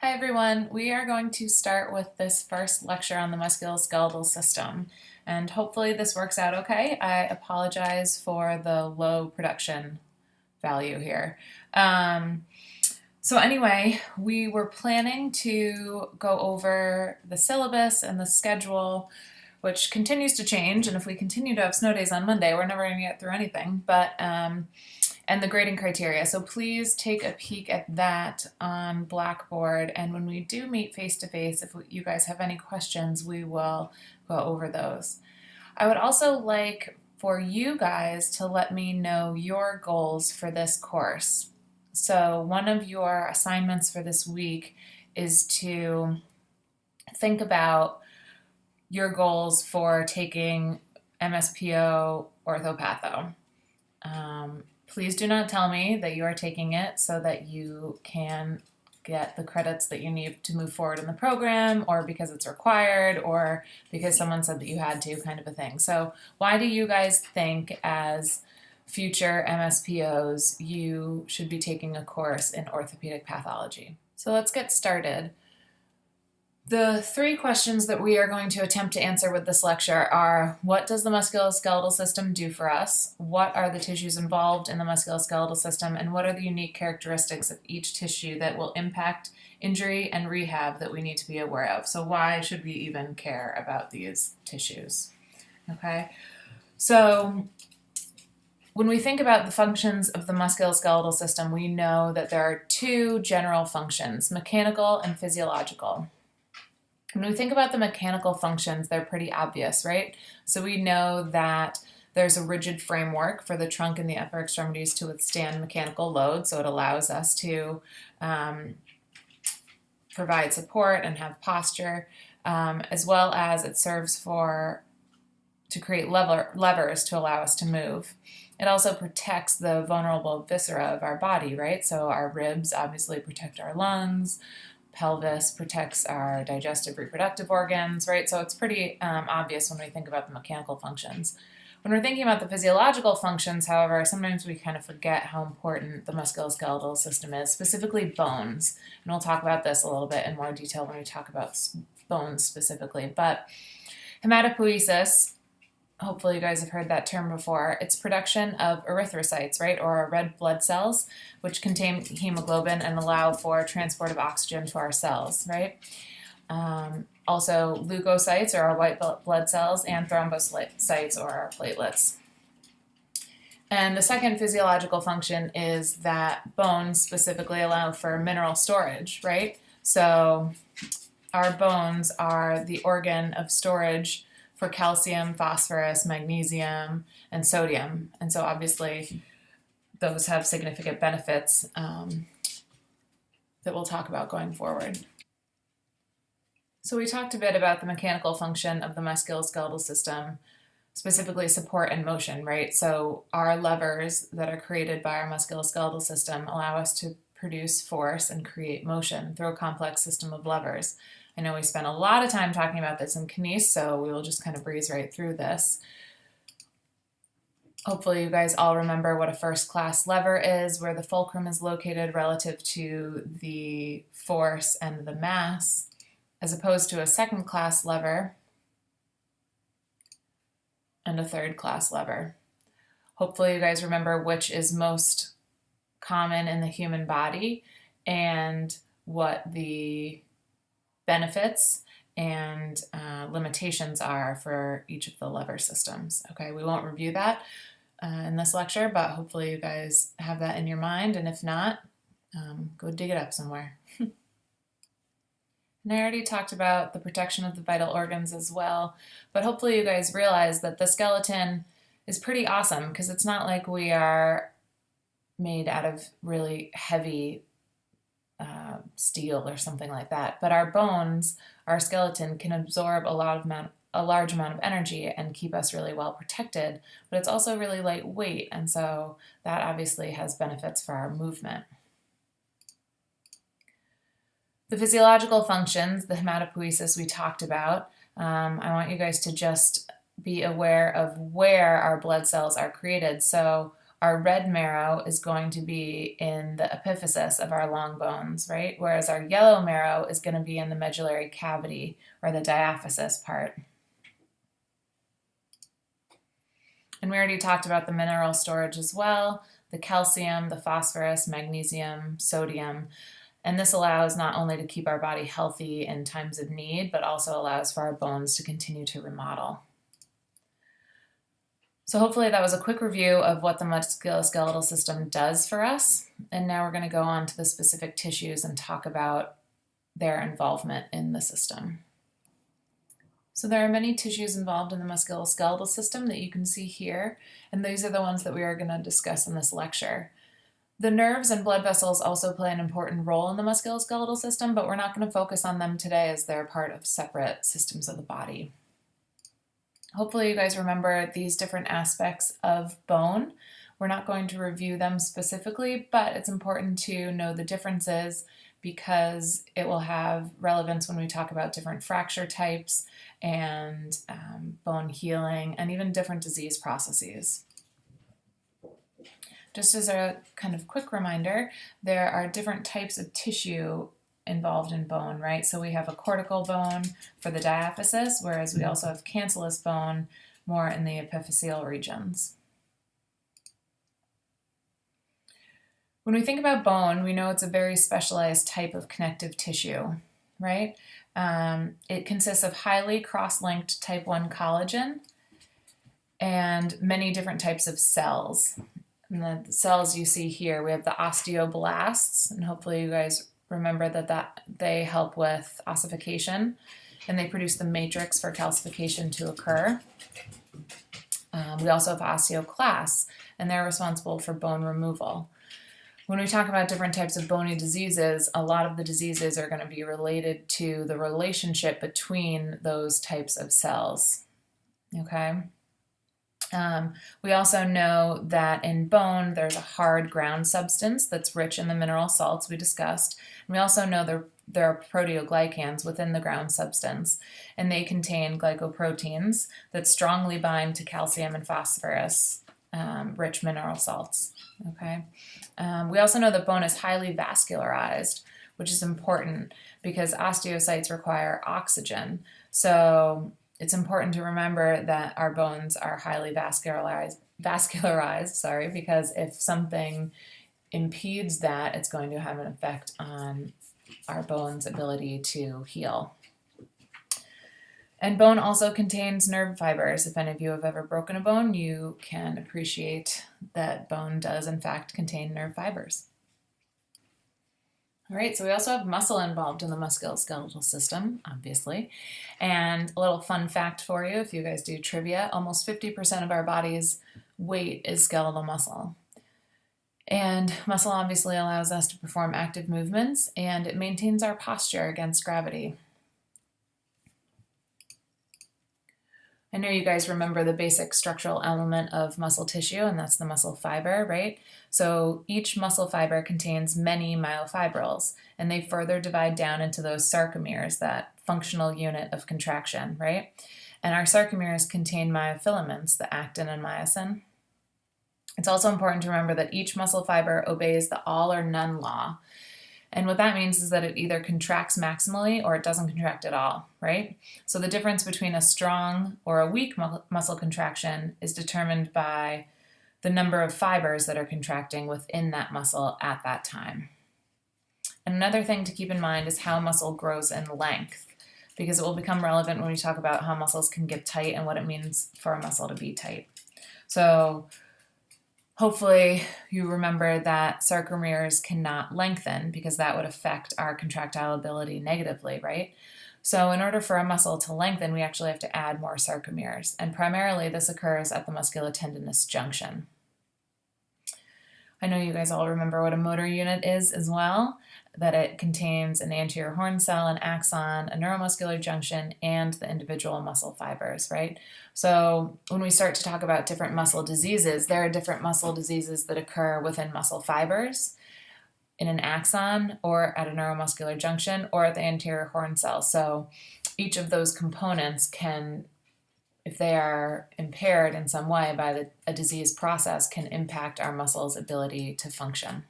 Hi everyone, we are going to start with this first lecture on the musculoskeletal system, and hopefully this works out okay. I apologize for the low production value here. So anyway, we were planning to go over the syllabus and the schedule, which continues to change, and if we continue to have snow days on Monday, we're never going to get through anything, and the grading criteria. So please take a peek at that on Blackboard, and when we do meet face-to-face, if you guys have any questions, we will go over those. I would also like for you guys to let me know your goals for this course. So one of your assignments for this week is to think about your goals for taking MSPO orthopatho. Please do not tell me that you are taking it so that you can get the credits that you need to move forward in the program, or because it's required, or because someone said that you had to, kind of a thing. So why do you guys think as future MSPOs you should be taking a course in orthopedic pathology? So let's get started. The three questions that we are going to attempt to answer with this lecture are: what does the musculoskeletal system do for us? What are the tissues involved in the musculoskeletal system? And what are the unique characteristics of each tissue that will impact injury and rehab that we need to be aware of? So why should we even care about these tissues? Okay, so when we think about the functions of the musculoskeletal system, we know that there are two general functions: mechanical and physiological. When we think about the mechanical functions, they're pretty obvious, right? So we know that there's a rigid framework for the trunk and the upper extremities to withstand mechanical load, so it allows us to provide support and have posture, as well as it serves to create levers to allow us to move. It also protects the vulnerable viscera of our body, right? So our ribs obviously protect our lungs, pelvis protects our digestive reproductive organs, right? So it's pretty obvious when we think about the mechanical functions. When we're thinking about the physiological functions, however, sometimes we kind of forget how important the musculoskeletal system is, specifically bones. And we'll talk about this a little bit in more detail when we talk about bones specifically. But hematopoiesis, hopefully you guys have heard that term before. It's production of erythrocytes, right, or red blood cells, which contain hemoglobin and allow for transport of oxygen to our cells, right? Also, leukocytes, or our white blood cells, and thrombocytes, or our platelets. And the second physiological function is that bones specifically allow for mineral storage, right? So our bones are the organ of storage for calcium, phosphorus, magnesium, and sodium. And so obviously those have significant benefits that we'll talk about going forward. So we talked a bit about the mechanical function of the musculoskeletal system, specifically support and motion, right? So our levers that are created by our musculoskeletal system allow us to produce force and create motion through a complex system of levers. I know we spent a lot of time talking about this in kines, so we will just kind of breeze right through this. Hopefully you guys all remember what a first-class lever is, where the fulcrum is located relative to the force and the mass, as opposed to a second-class lever and a third-class lever. Hopefully you guys remember which is most common in the human body and what the benefits and limitations are for each of the lever systems. Okay, we won't review that in this lecture, but hopefully you guys have that in your mind, and if not, go dig it up somewhere. And I already talked about the protection of the vital organs as well, but hopefully you guys realize that the skeleton is pretty awesome, because it's not like we are made out of really heavy steel or something like that, but our bones, our skeleton, can absorb a large amount of energy and keep us really well protected, but it's also really lightweight, and so that obviously has benefits for our movement. The physiological functions, the hematopoiesis we talked about, I want you guys to just be aware of where our blood cells are created. So our red marrow is going to be in the epiphysis of our long bones, right? Whereas our yellow marrow is going to be in the medullary cavity, or the diaphysis part. And we already talked about the mineral storage as well, the calcium, the phosphorus, magnesium, sodium. And this allows not only to keep our body healthy in times of need, but also allows for our bones to continue to remodel. So hopefully that was a quick review of what the musculoskeletal system does for us. And now we're going to go on to the specific tissues and talk about their involvement in the system. So there are many tissues involved in the musculoskeletal system that you can see here, and these are the ones that we are going to discuss in this lecture. The nerves and blood vessels also play an important role in the musculoskeletal system, but we're not going to focus on them today as they're part of separate systems of the body. Hopefully you guys remember these different aspects of bone. We're not going to review them specifically, but it's important to know the differences because it will have relevance when we talk about different fracture types and bone healing and even different disease processes. Just as a kind of quick reminder, there are different types of tissue involved in bone, right? So we have a cortical bone for the diaphysis, whereas we also have cancellous bone more in the epiphyseal regions. When we think about bone, we know it's a very specialized type of connective tissue, right? It consists of highly cross-linked type 1 collagen and many different types of cells. And the cells you see here, we have the osteoblasts, and hopefully you guys remember that they help with ossification, and they produce the matrix for calcification to occur. We also have osteoclasts, and they're responsible for bone removal. When we talk about different types of bony diseases, a lot of the diseases are going to be related to the relationship between those types of cells. Okay? We also know that in bone there's a hard ground substance that's rich in the mineral salts we discussed. And we also know there are proteoglycans within the ground substance, and they contain glycoproteins that strongly bind to calcium and phosphorus rich mineral salts. Okay. We also know that bone is highly vascularized, which is important because osteocytes require oxygen. So it's important to remember that our bones are highly vascularized, because if something impedes that, it's going to have an effect on our bone's ability to heal. And bone also contains nerve fibers. If any of you have ever broken a bone, you can appreciate that bone does in fact contain nerve fibers. All right, so we also have muscle involved in the musculoskeletal system, obviously. And a little fun fact for you, if you guys do trivia, almost 50% of our body's weight is skeletal muscle. And muscle obviously allows us to perform active movements, and it maintains our posture against gravity. I know you guys remember the basic structural element of muscle tissue, and that's the muscle fiber, right? So each muscle fiber contains many myofibrils, and they further divide down into those sarcomeres, that functional unit of contraction, right? And our sarcomeres contain myofilaments, the actin and myosin. It's also important to remember that each muscle fiber obeys the all or none law. And what that means is that it either contracts maximally or it doesn't contract at all, right? So the difference between a strong or a weak muscle contraction is determined by the number of fibers that are contracting within that muscle at that time. And another thing to keep in mind is how muscle grows in length, because it will become relevant when we talk about how muscles can get tight and what it means for a muscle to be tight. So hopefully you remember that sarcomeres cannot lengthen because that would affect our contractile ability negatively, right? So in order for a muscle to lengthen, we actually have to add more sarcomeres, and primarily this occurs at the musculotendinous junction. I know you guys all remember what a motor unit is as well, that it contains an anterior horn cell, an axon, a neuromuscular junction, and the individual muscle fibers, right? So when we start to talk about different muscle diseases, there are different muscle diseases that occur within muscle fibers, in an axon, or at a neuromuscular junction, or at the anterior horn cell. So each of those components can if they are impaired in some way by a disease process, can impact our muscles' ability to function.